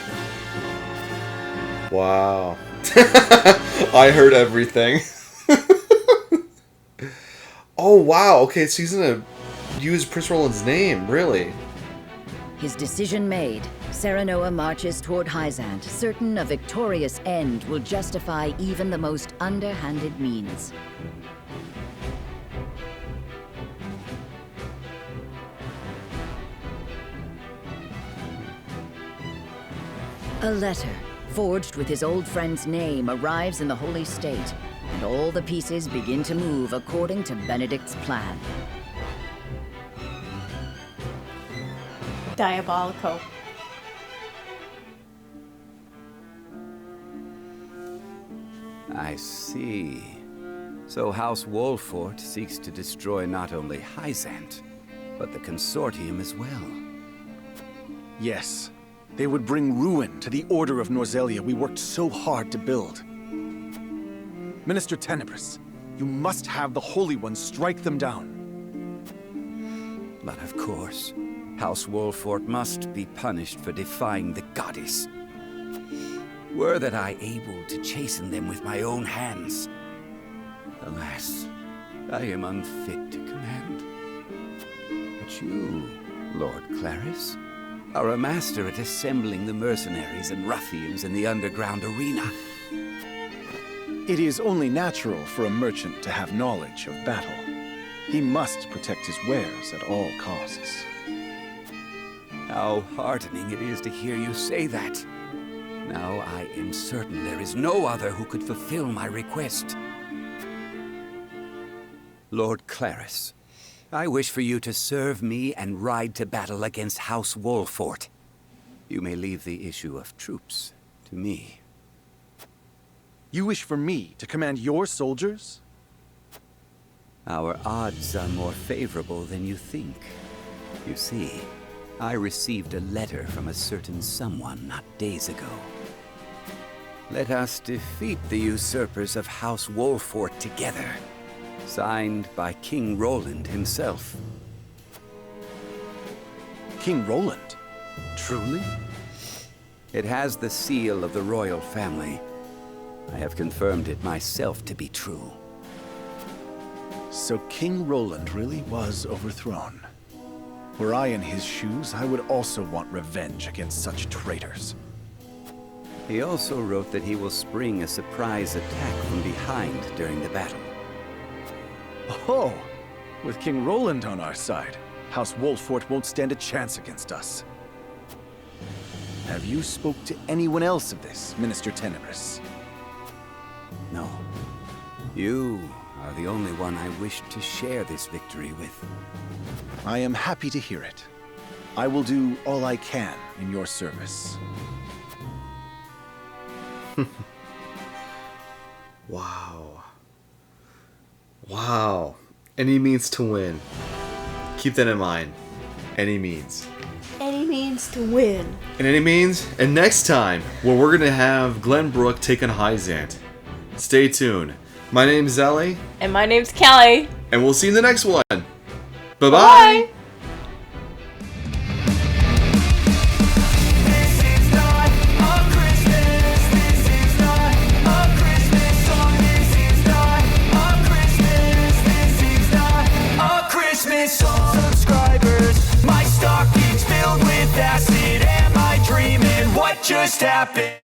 Wow. I heard everything. Oh, wow. Okay, so he's gonna use Prince Roland's name, really? His decision made, Serenoa marches toward Hyzant, certain a victorious end will justify even the most underhanded means. A letter, forged with his old friend's name, arrives in the Holy State, and all the pieces begin to move according to Benedict's plan. Diabolical. I see. So House Wolfort seeks to destroy not only Hyzant, but the Consortium as well. Yes. They would bring ruin to the Order of Norzelia we worked so hard to build. Minister Tenebris, you must have the Holy Ones strike them down. But of course, House Wolfort must be punished for defying the goddess. Were that I able to chasten them with my own hands. Alas, I am unfit to command. But you, Lord Claris, are a master at assembling the mercenaries and ruffians in the underground arena. It is only natural for a merchant to have knowledge of battle. He must protect his wares at all costs. How heartening it is to hear you say that. Now I am certain there is no other who could fulfill my request. Lord Claris, I wish for you to serve me and ride to battle against House Wolfort. You may leave the issue of troops to me. You wish for me to command your soldiers? Our odds are more favorable than you think. You see, I received a letter from a certain someone not days ago. Let us defeat the usurpers of House Wolfort together. Signed by King Roland himself. King Roland? Truly? It has the seal of the royal family. I have confirmed it myself to be true. So King Roland really was overthrown. Were I in his shoes, I would also want revenge against such traitors. He also wrote that he will spring a surprise attack from behind during the battle. Oh, with King Roland on our side, House Wolfort won't stand a chance against us. Have you spoke to anyone else of this, Minister Tenebris? No. You are the only one I wish to share this victory with. I am happy to hear it. I will do all I can in your service. Wow. Wow. Any means to win. Keep that in mind. Any means. Any means to win. And any means. And next time, where we're going to have Glenbrook take on Hyzant. Stay tuned. My name's Zelly. And my name's Kelly. And we'll see you in the next one. Bye-bye. Bye. Subscribers, my stocking's filled with acid. Am I dreaming? What just happened?